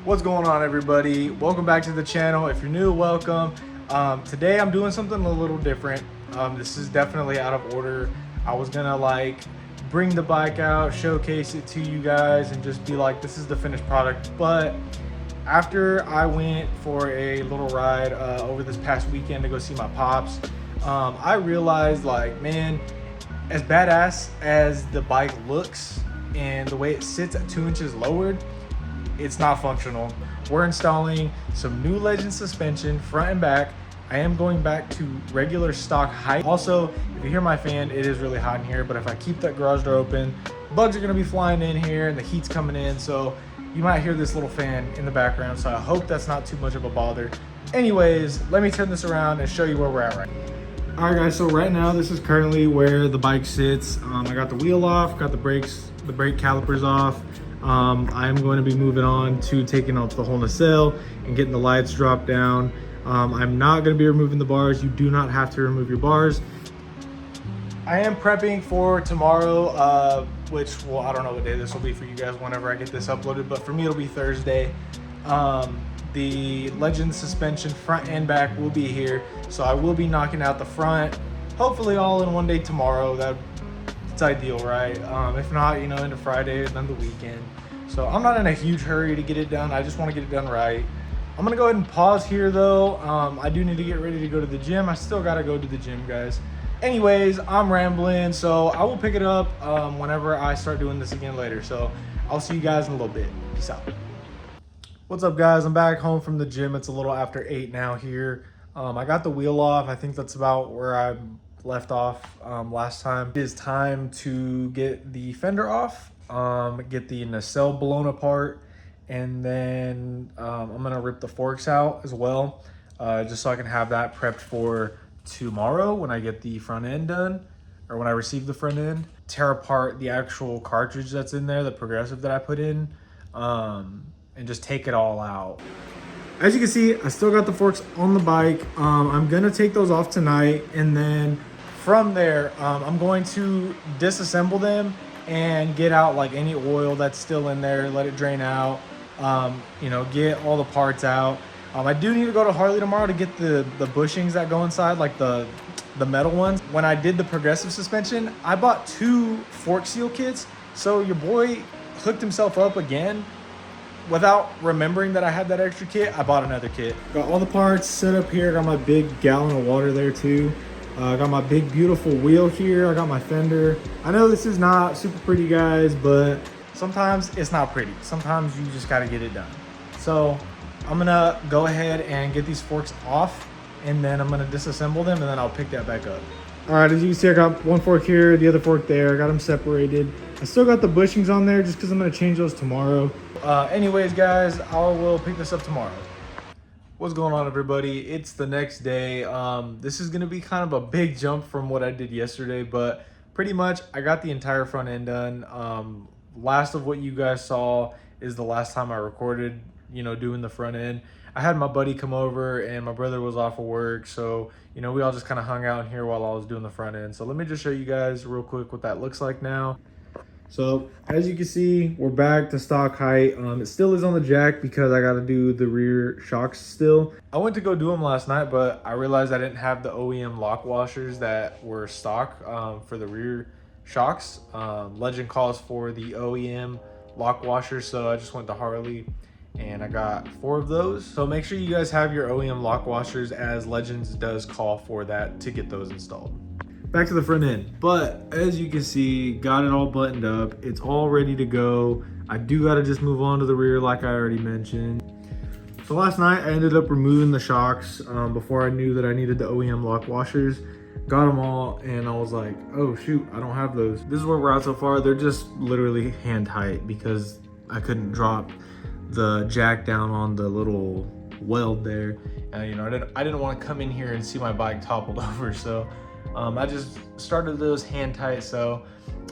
What's going on, everybody? Welcome back to the channel. If you're new, welcome. Today I'm doing something a little different. This is definitely out of order. I was gonna bring the bike out, showcase it to you guys, and just be like, this is the finished product. But after I went for a little ride over this past weekend to go see my pops, I realized, like, man, as badass as the bike looks and the way it sits at 2 inches lowered, it's not functional. We're installing some new Legend suspension, front and back. I am going back to regular stock height. Also, if you hear my fan, it is really hot in here, but if I keep that garage door open, bugs are gonna be flying in here and the heat's coming in, so you might hear this little fan in the background, so I hope that's not too much of a bother. Anyways, let me turn this around and show you where we're at right now. All right, guys, so right now this is currently where the bike sits. I got the wheel off, got the brake calipers off. I'm going to be moving on to taking off the whole nacelle and getting the lights dropped down. I'm not going to be removing the bars. You do not have to remove your bars. I am prepping for tomorrow, which, well, I don't know what day this will be for you guys whenever I get this uploaded, but for me it'll be Thursday. The Legend suspension front and back will be here, so I will be knocking out the front, hopefully all in one day tomorrow. It's ideal, right? If not, you know, into Friday and then the weekend. So I'm not in a huge hurry to get it done. I just want to get it done right. I'm gonna go ahead and pause here though. I do need to get ready to go to the gym. I still gotta go to the gym, guys. Anyways, I'm rambling, so I will pick it up whenever I start doing this again later. So I'll see you guys in a little bit. Peace out. What's up, guys? I'm back home from the gym. It's a little after 8 now here. I got the wheel off. I think that's about where I left off last time. It is time to get the fender off, get the nacelle blown apart, and then I'm gonna rip the forks out as well, just so I can have that prepped for tomorrow when I get the front end done, or when I receive the front end. Tear apart the actual cartridge that's in there, the progressive that I put in, and just take it all out. As you can see, I still got the forks on the bike. I'm gonna take those off tonight, and then from there, I'm going to disassemble them and get out like any oil that's still in there, let it drain out, you know, get all the parts out. I do need to go to Harley tomorrow to get the bushings that go inside, like the metal ones. When I did the progressive suspension, I bought 2 fork seal kits, so your boy hooked himself up again. Without remembering that I had that extra kit, I bought another kit. Got all the parts set up here. Got my big gallon of water there too. Got my big beautiful wheel here. I got my fender. I know this is not super pretty, guys, but sometimes it's not pretty. Sometimes you just gotta get it done. So I'm gonna go ahead and get these forks off, and then I'm gonna disassemble them, and then I'll pick that back up. All right, as you can see, I got one fork here, the other fork there. I got them separated. I still got the bushings on there just because I'm gonna change those tomorrow. Anyways, guys, I will pick this up tomorrow. What's going on, everybody? It's the next day. This is gonna be kind of a big jump from what I did yesterday, but pretty much I got the entire front end done. Last of what you guys saw is the last time I recorded, you know, doing the front end. I had my buddy come over and my brother was off of work, so you know, we all just kind of hung out in here while I was doing the front end. So let me just show you guys real quick what that looks like now. So as you can see, we're back to stock height. It still is on the jack because I got to do the rear shocks still. I went to go do them last night, but I realized I didn't have the OEM lock washers that were stock for the rear shocks. Legend calls for the OEM lock washers, so I just went to Harley and I got 4 of those. So make sure you guys have your OEM lock washers, as Legends does call for that to get those installed. Back to the front end, but as you can see, got it all buttoned up. It's all ready to go. I do gotta just move on to the rear like I already mentioned. So last night I ended up removing the shocks before I knew that I needed the OEM lock washers. Got them all, and I was like, oh shoot, I don't have those. This is where we're at so far. They're just literally hand tight because I couldn't drop the jack down on the little weld there. You know, I didn't want to come in here and see my bike toppled over, so I just started those hand tight. So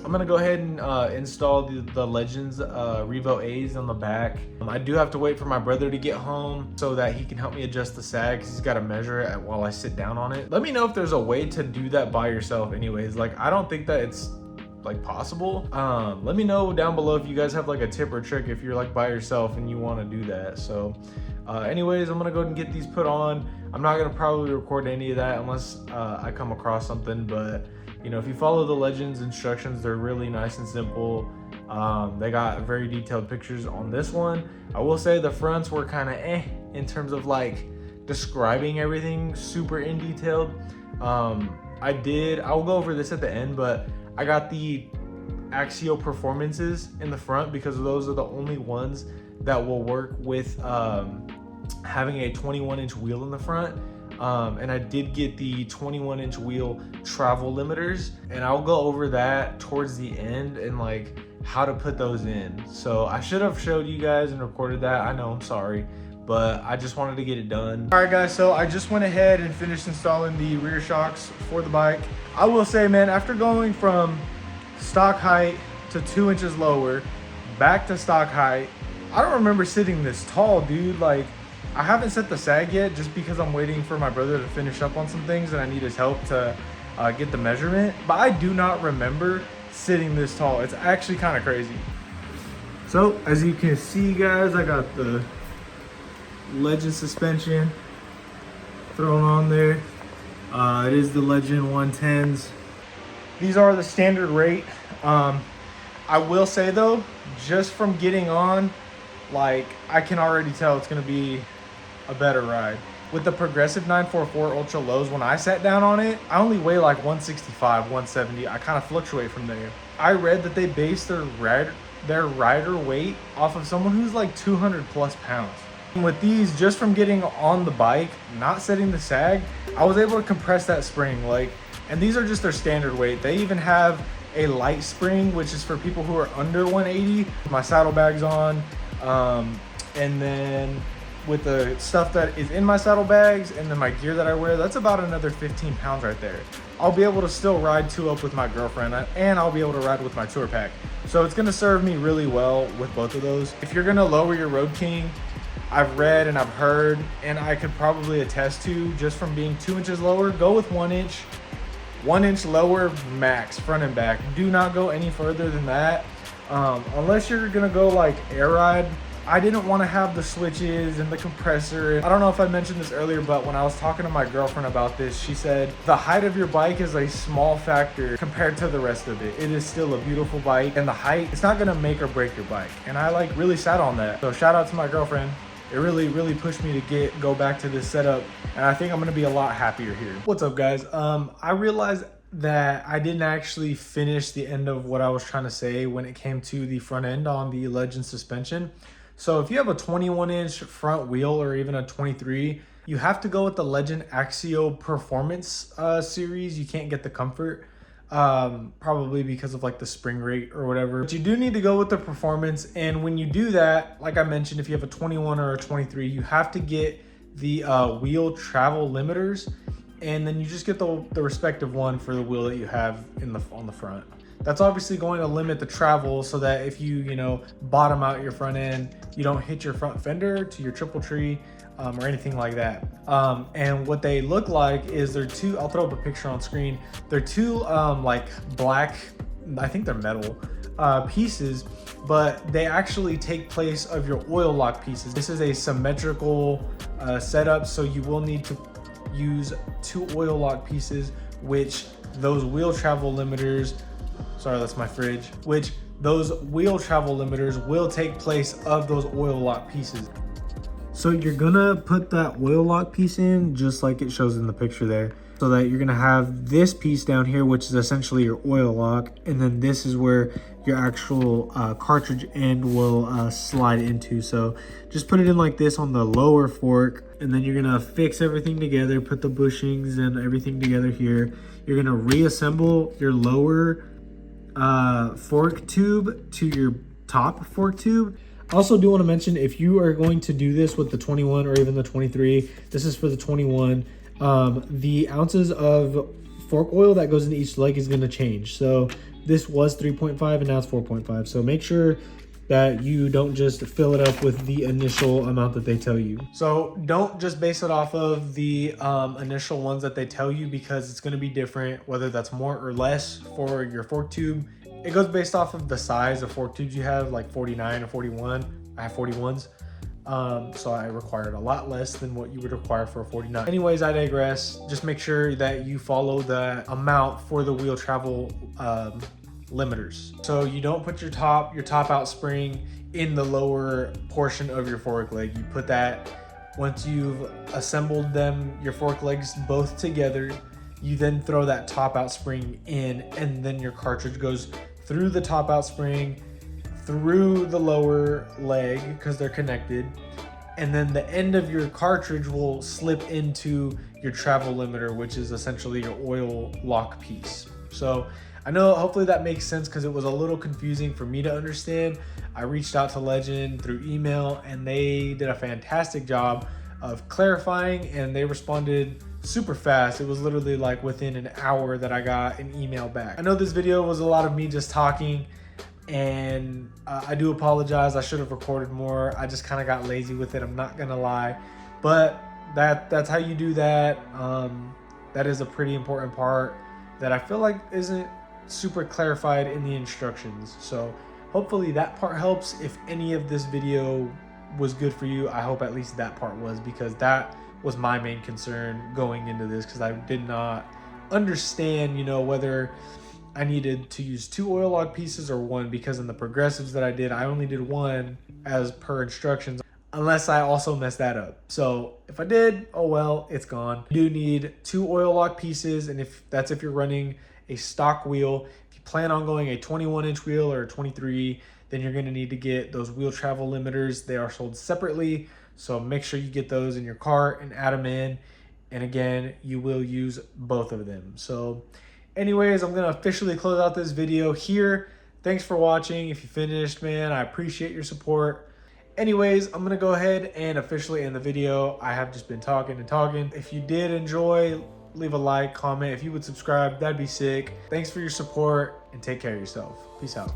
I'm gonna go ahead and install the Legends Revo-A's on the back. I do have to wait for my brother to get home so that he can help me adjust the sag, because he's got to measure it while I sit down on it. Let me know if there's a way to do that by yourself anyways. Like, I don't think that it's like possible. Let me know down below if you guys have like a tip or trick if you're like by yourself and you want to do that. So anyways, I'm gonna go ahead and get these put on. I'm not gonna probably record any of that unless I come across something, but you know, if you follow the Legends instructions, they're really nice and simple. They got very detailed pictures on this one. I will say the fronts were kind of in terms of like describing everything super in detailed. I'll go over this at the end, but I got the Axio performances in the front because those are the only ones that will work with having a 21-inch wheel in the front. And I did get the 21-inch wheel travel limiters, and I'll go over that towards the end and like how to put those in. So I should have showed you guys and recorded that. I know, I'm sorry, but I just wanted to get it done. All right guys, so I just went ahead and finished installing the rear shocks for the bike. I will say, man, after going from stock height to 2 inches lower back to stock height, I don't remember sitting this tall, dude. Like, I haven't set the sag yet just because I'm waiting for my brother to finish up on some things and I need his help to get the measurement. But I do not remember sitting this tall. It's actually kind of crazy. So as you can see, guys, I got the Legend suspension thrown on there. It is the Legend 110s. These are the standard rate. I will say though, just from getting on, like, I can already tell it's gonna be a better ride. With the Progressive 944 Ultra Lows, when I sat down on it, I only weigh like 165, 170. I kind of fluctuate from there. I read that they base their rider weight off of someone who's like 200 plus pounds. And with these, just from getting on the bike, not setting the sag, I was able to compress that spring. Like, and these are just their standard weight. They even have a light spring, which is for people who are under 180. My saddlebags on, and then with the stuff that is in my saddlebags and then my gear that I wear, that's about another 15 pounds right there. I'll be able to still ride 2 up with my girlfriend, and I'll be able to ride with my tour pack. So it's gonna serve me really well with both of those. If you're gonna lower your Road King, I've read and I've heard, and I could probably attest to, just from being 2 inches lower, go with 1 inch. 1 inch lower max, front and back. Do not go any further than that. Unless you're gonna go like air ride. I didn't want to have the switches and the compressor. I don't know if I mentioned this earlier, but when I was talking to my girlfriend about this, she said the height of your bike is a small factor compared to the rest of it. It is still a beautiful bike, and the height, it's not gonna make or break your bike. And I like really sat on that. So shout out to my girlfriend. It really pushed me to go back to this setup, and I think I'm gonna be a lot happier here. What's up, guys? I realized that I didn't actually finish the end of what I was trying to say when it came to the front end on the Legend suspension. So if you have a 21-inch front wheel or even a 23, you have to go with the Legend Axio Performance series. You can't get the Comfort, probably because of like the spring rate or whatever. But you do need to go with the Performance, and when you do that, like I mentioned, if you have a 21 or a 23, you have to get the wheel travel limiters, and then you just get the respective one for the wheel that you have on the front. That's obviously going to limit the travel so that if you know, bottom out your front end, you don't hit your front fender to your triple tree or anything like that. And what they look like is they're two, I'll throw up a picture on screen. They're two like black, I think they're metal pieces, but they actually take place of your oil lock pieces. This is a symmetrical setup, so you will need to use 2 oil lock pieces, which those wheel travel limiters, sorry, that's my fridge, which those wheel travel limiters will take place of those oil lock pieces. So you're gonna put that oil lock piece in just like it shows in the picture there, so that you're gonna have this piece down here, which is essentially your oil lock, and then this is where your actual cartridge end will slide into. So just put it in like this on the lower fork, and then you're gonna fix everything together, put the bushings and everything together here. You're gonna reassemble your lower fork tube to your top fork tube. I also do want to mention, if you are going to do this with the 21 or even the 23, this is for the 21, the ounces of fork oil that goes into each leg is going to change. So this was 3.5 and now it's 4.5. So make sure that you don't just fill it up with the initial amount that they tell you. So don't just base it off of the initial ones that they tell you, because it's going to be different, whether that's more or less for your fork tube it goes based off of the size of fork tubes you have, like 49 or 41. I have 41s. So I required a lot less than what you would require for a 49. Anyways, I digress. Just make sure that you follow the amount for the wheel travel limiters. So you don't put your top out spring in the lower portion of your fork leg. You put that once you've assembled them, your fork legs both together. You then throw that top out spring in, and then your cartridge goes through the top out spring, through the lower leg because they're connected, and then the end of your cartridge will slip into your travel limiter, which is essentially your oil lock piece. So I know hopefully that makes sense because it was a little confusing for me to understand. I reached out to Legend through email and they did a fantastic job of clarifying, and they responded super fast. It was literally like within an hour that I got an email back. I know this video was a lot of me just talking, and I do apologize. I should have recorded more. I just kind of got lazy with it, I'm not gonna lie, but that's how you do that. That is a pretty important part that I feel like isn't super clarified in the instructions. So hopefully that part helps. If any of this video was good for you, I hope at least that part was, because that was my main concern going into this, because I did not understand, you know, whether I needed to use 2 oil log pieces or 1, because in the progressives that I did, I only did 1 as per instructions, unless I also messed that up. So if I did, oh well, it's gone. You do need 2 oil log pieces, and if you're running a stock wheel. If you plan on going a 21-inch wheel or a 23, then you're gonna need to get those wheel travel limiters. They are sold separately, so make sure you get those in your cart and add them in. And again, you will use both of them. So anyways, I'm gonna officially close out this video here. Thanks for watching. If you finished, man, I appreciate your support. Anyways, I'm gonna go ahead and officially end the video. I have just been talking and talking. If you did enjoy, leave a like, comment. If you would subscribe, that'd be sick. Thanks for your support, and take care of yourself. Peace out.